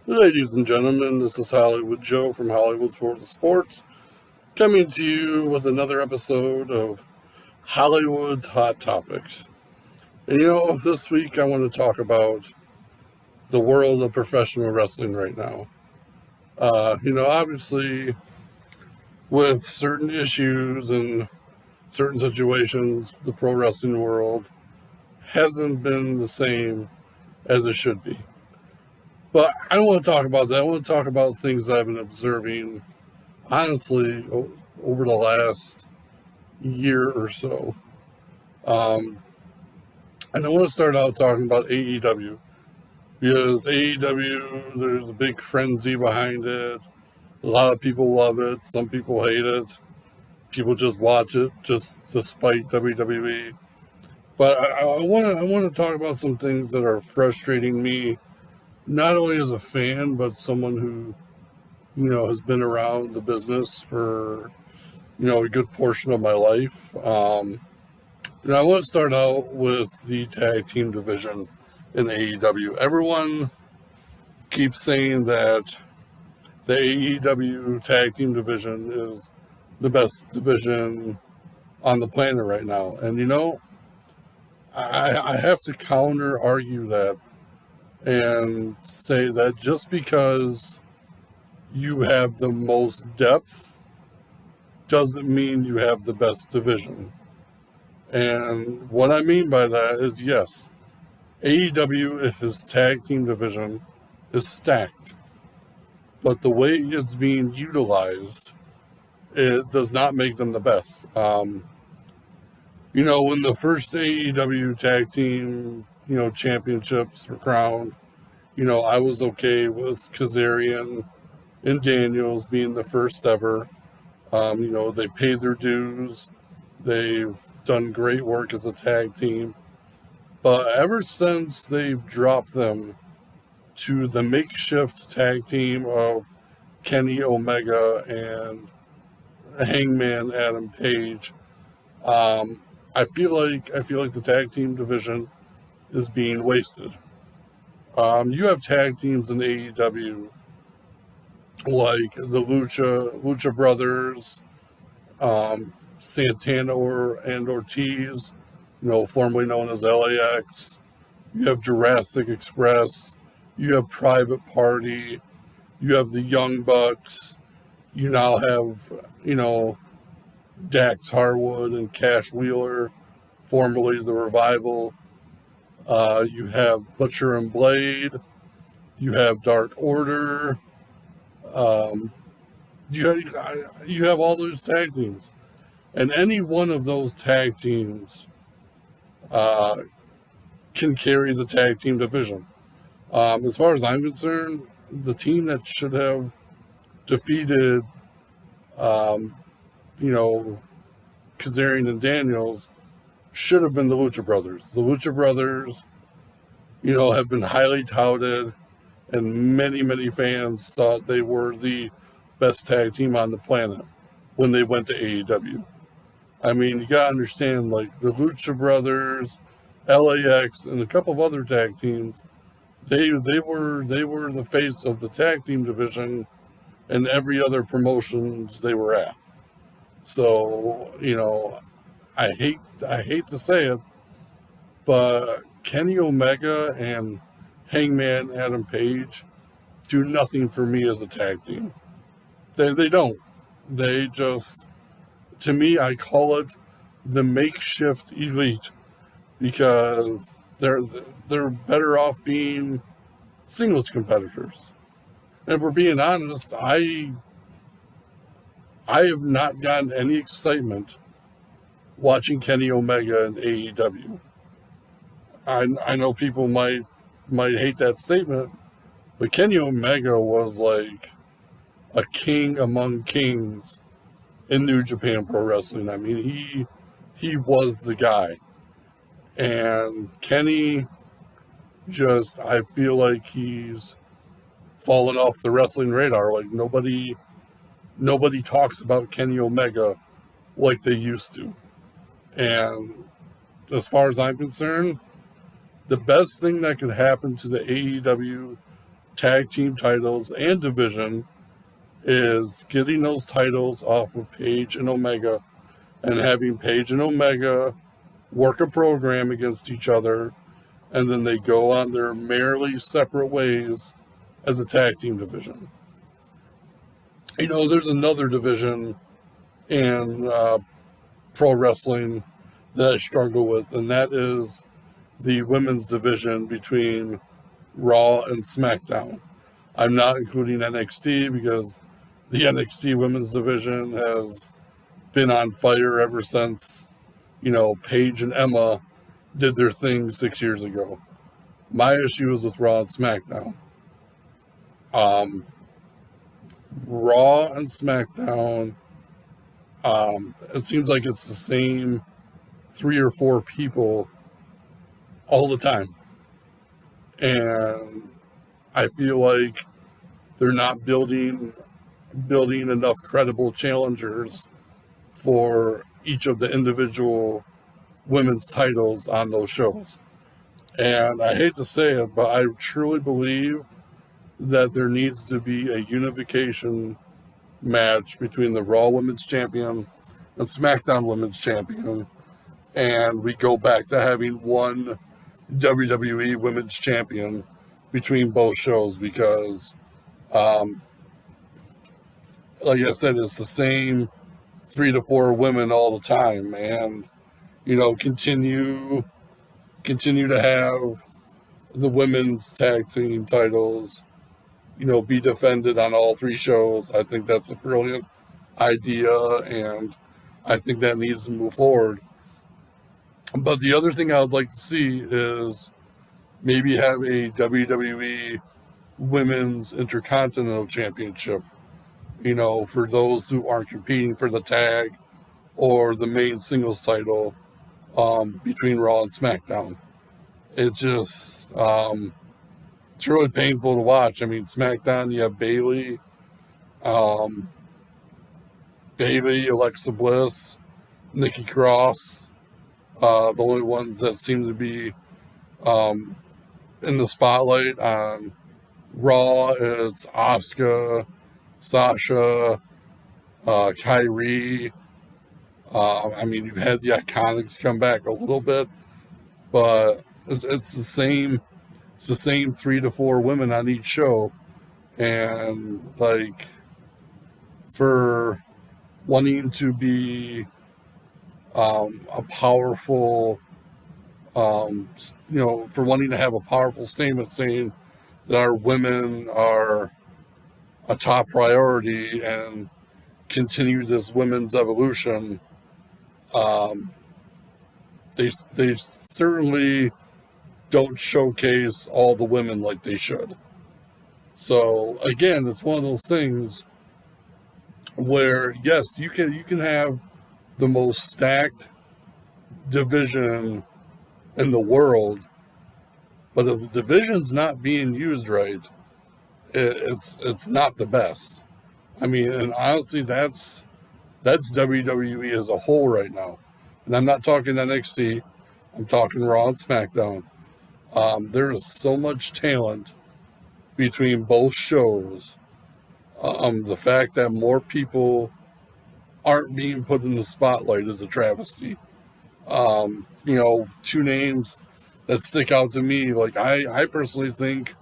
Ladies and gentlemen, this is Hollywood Joe from Hollywood's World of Sports, coming to you with another episode of Hollywood's Hot Topics. And this week I want to talk about the world of professional wrestling right now. Obviously, with certain issues and certain situations, the pro wrestling world hasn't been the same as it should be. But I don't want to talk about that. I want to talk about things I've been observing, honestly, over the last year or so. And I want to start out talking about AEW, because AEW, there's a big frenzy behind it. A lot of people love it. Some people hate it. People just watch it just to spite WWE. But I want to talk about some things that are frustrating me, not only as a fan, but someone who, has been around the business for, a good portion of my life. I want to start out with the tag team division in AEW. Everyone keeps saying that the AEW tag team division is the best division on the planet right now. And, I have to counter argue that and say that just because you have the most depth doesn't mean you have the best division. And what I mean by that is, yes, AEW, his tag team division, is stacked. But the way it's being utilized, it does not make them the best. When the first AEW tag team, championships were crowned, I was okay with Kazarian and Daniels being the first ever. They paid their dues. They've done great work as a tag team. But ever since they've dropped them to the makeshift tag team of Kenny Omega and Hangman Adam Page, I feel like the tag team division is being wasted. You have tag teams in AEW like the Lucha Brothers, Santana and Ortiz, formerly known as LAX. You have Jurassic Express. You have Private Party. You have the Young Bucks. You now have, Dax Harwood and Cash Wheeler, formerly the Revival. You have Butcher and Blade. You have Dark Order. You have all those tag teams. And any one of those tag teams can carry the tag team division. As far as I'm concerned, the team that should have defeated, Kazarian and Daniels should have been the Lucha Brothers. The Lucha Brothers, have been highly touted, and many, many fans thought they were the best tag team on the planet when they went to AEW. I mean, you gotta understand, like the Lucha Brothers, LAX, and a couple of other tag teams, they were the face of the tag team division and every other promotions they were at. So, I hate to say it, but Kenny Omega and Hangman Adam Page do nothing for me as a tag team. They don't. They just, to me, I call it the makeshift elite, because they're better off being singles competitors. And if we're being honest, I have not gotten any excitement watching Kenny Omega in AEW. I know people might hate that statement, but Kenny Omega was like a king among kings in New Japan Pro Wrestling. I mean, he was the guy. And Kenny just, I feel like he's fallen off the wrestling radar. Like nobody talks about Kenny Omega like they used to. And as far as I'm concerned, the best thing that could happen to the AEW tag team titles and division is getting those titles off of Paige and Omega and having Paige and Omega work a program against each other, and then they go on their merely separate ways as a tag team division. You know, there's another division in pro wrestling that I struggle with, and that is the women's division between Raw and SmackDown. I'm not including NXT because the NXT women's division has been on fire ever since, you know, Paige and Emma did their thing 6 years ago. My issue is with Raw and SmackDown. Raw and SmackDown, it seems like it's the same 3 or 4 people all the time. And I feel like they're not building enough credible challengers for each of the individual women's titles on those shows. And I hate to say it, but I truly believe that there needs to be a unification match between the Raw Women's Champion and SmackDown Women's Champion. And we go back to having one WWE Women's Champion between both shows because, like I said, it's the same 3 to 4 women all the time. And, you know, continue to have the women's tag team titles, you know, be defended on all 3 shows. I think that's a brilliant idea, and I think that needs to move forward. But the other thing I would like to see is maybe have a WWE Women's Intercontinental Championship, you know, for those who aren't competing for the tag or the main singles title between Raw and SmackDown. It just, it's really painful to watch. I mean, SmackDown, you have Bayley, Alexa Bliss, Nikki Cross, the only ones that seem to be in the spotlight. On Raw, it's Asuka, Sasha, Kyrie. I mean, you've had the Iconics come back a little bit, but it's the same 3 to 4 women on each show. And like, for wanting to be a powerful, you know, for wanting to have a powerful statement saying that our women are a top priority and continue this women's evolution, they certainly don't showcase all the women like they should. So again, it's one of those things where, yes, you can have the most stacked division in the world, but if the division's not being used right, it's not the best. I mean, and honestly, that's WWE as a whole right now. And I'm not talking NXT, I'm talking Raw and SmackDown. There is so much talent between both shows. The fact that more people aren't being put in the spotlight is a travesty. You know, 2 names that stick out to me, like I personally think,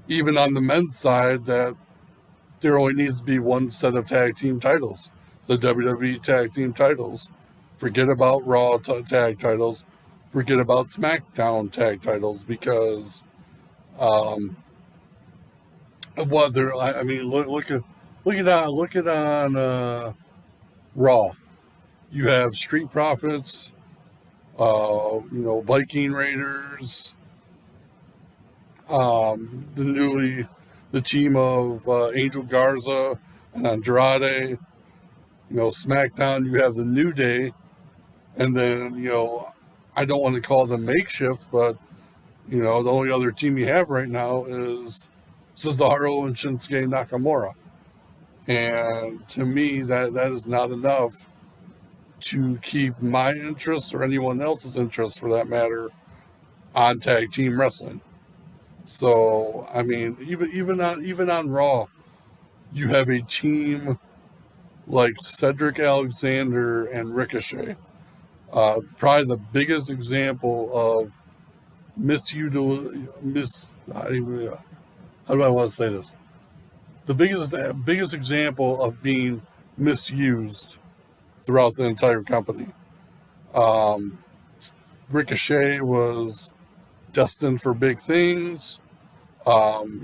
even on the men's side, that there only needs to be one set of tag team titles, the WWE Tag Team Titles. Forget about Raw tag titles. Forget about SmackDown tag titles, because what they're, I mean, look at on Raw. You have Street Profits, you know, Viking Raiders, the team of Angel Garza and Andrade. You know, SmackDown, you have the New Day, and then, you know, I don't want to call them makeshift, but, you know, the only other team you have right now is Cesaro and Shinsuke Nakamura. And to me, that is not enough to keep my interest, or anyone else's interest for that matter, on tag team wrestling. So I mean, even on Raw, you have a team like Cedric Alexander and Ricochet. Probably the biggest example of mis. How do I want to say this? The biggest example of being misused throughout the entire company. Um, Ricochet was destined for big things.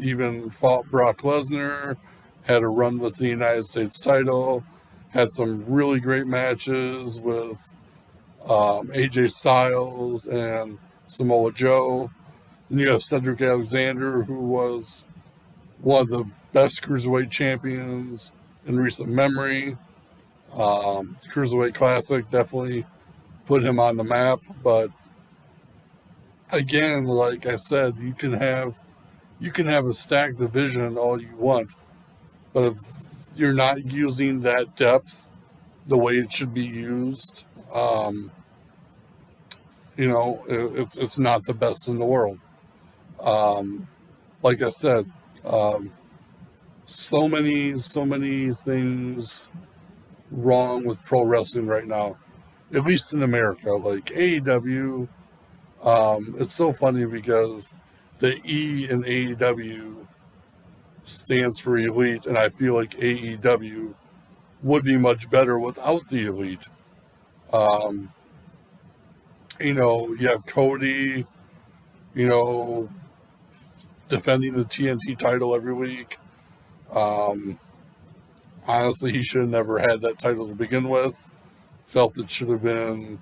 Even fought Brock Lesnar, had a run with the United States title, had some really great matches with AJ Styles and Samoa Joe. Then you have Cedric Alexander, who was one of the best cruiserweight champions in recent memory. Cruiserweight Classic definitely put him on the map, but again, like I said, you can have a stacked division all you want, but if you're not using that depth the way it should be used, um, it's not the best in the world. Um, like I said, um, so many things wrong with pro wrestling right now, at least in America. Like AEW, it's so funny because the E in AEW stands for Elite, and I feel like AEW would be much better without the Elite. Um, you have Cody, you know, defending the TNT title every week. Um, Honestly, he should have never had that title to begin with. Felt it should have been,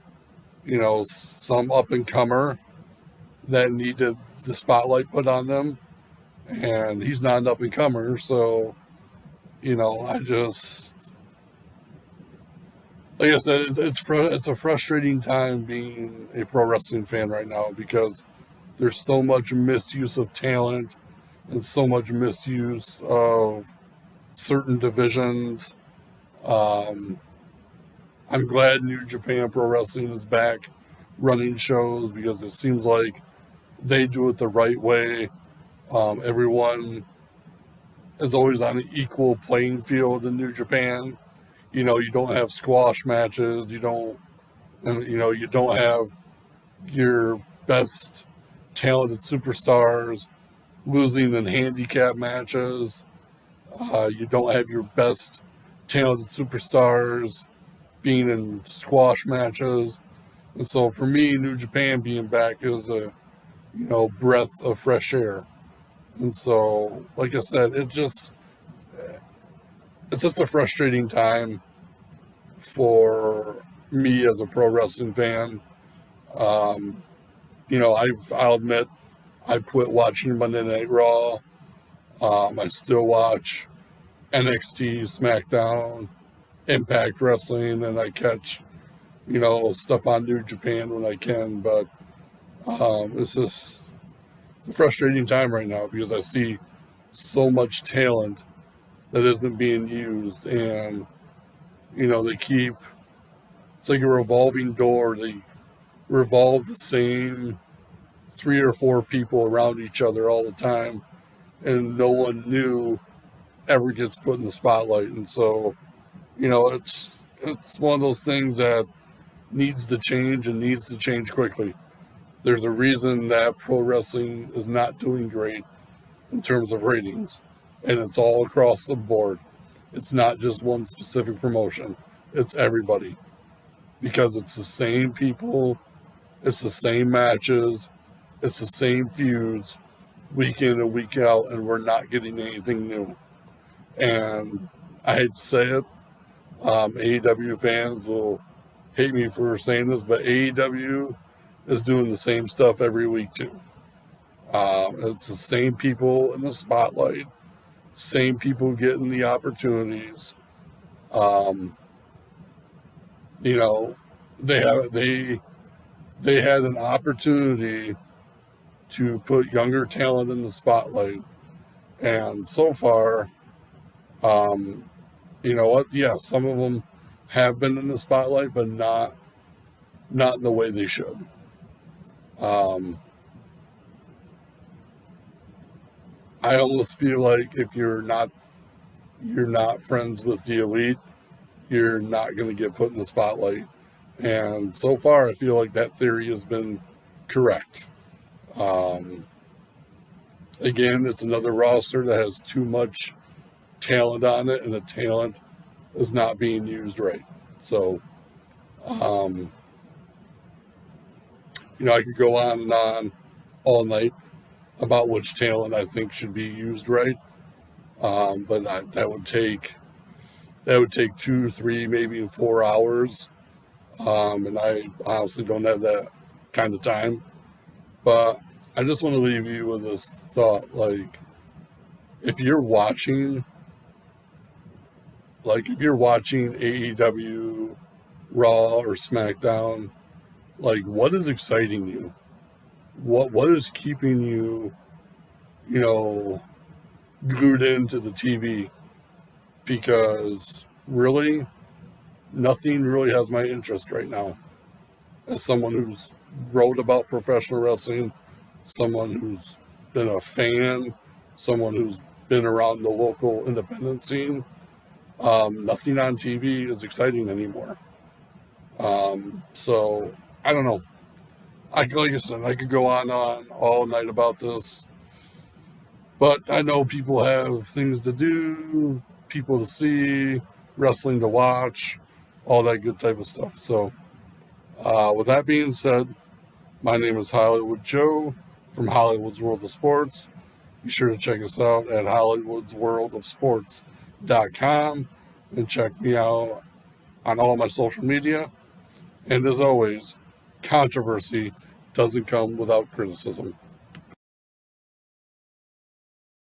some up and comer that needed the spotlight put on them. And he's not an up and comer. So, I just, like I said, it's a frustrating time being a pro wrestling fan right now because there's so much misuse of talent and so much misuse of certain divisions. Um, I'm glad New Japan Pro Wrestling is back running shows because it seems like they do it the right way. Everyone is always on an equal playing field in New Japan. You don't have squash matches. You don't have your best talented superstars losing in handicap matches. You don't have your best talented superstars being in squash matches. And so for me, New Japan being back is a breath of fresh air. And so, like I said, it's just a frustrating time for me as a pro wrestling fan. Um, I'll admit I've quit watching Monday Night Raw. I still watch NXT, SmackDown, Impact Wrestling, and I catch stuff on New Japan when I can. But it's just a frustrating time right now because I see so much talent that isn't being used, and they keep it's like a revolving door. They revolve the same three or four people around each other all the time, and no one new ever gets put in the spotlight. And so, it's one of those things that needs to change and needs to change quickly. There's a reason that pro wrestling is not doing great in terms of ratings, and it's all across the board. It's not just one specific promotion, it's everybody because it's the same people, it's the same matches, it's the same feuds week in and week out, and we're not getting anything new. And I hate to say it, AEW fans will hate me for saying this, but AEW is doing the same stuff every week too. It's the same people in the spotlight, same people getting the opportunities. Um, you know, they had an opportunity to put younger talent in the spotlight, and so far, um, you know what? Yeah, some of them have been in the spotlight, but not in the way they should. Um, I almost feel like if you're not friends with the Elite, you're not going to get put in the spotlight. And so far, I feel like that theory has been correct. Um, Again, it's another roster that has too much talent on it, and the talent is not being used right. So, um, I could go on and on all night about which talent I think should be used right. But that would take 2, 3, maybe 4 hours. And I honestly don't have that kind of time. But I just want to leave you with this thought: like, if you're watching, AEW, Raw, or SmackDown, like, what is exciting you? What is keeping you, you know, glued into the TV? Because really, nothing really has my interest right now. As someone who's wrote about professional wrestling, someone who's been a fan, someone who's been around the local independent scene, nothing on TV is exciting anymore. So I don't know. Like I said, I could go on all night about this, but I know people have things to do, people to see, wrestling to watch, all that good type of stuff. So, with that being said, my name is Hollywood Joe from Hollywood's World of Sports. Be sure to check us out at hollywoodsworldofsports.com and check me out on all my social media. And as always, controversy doesn't come without criticism.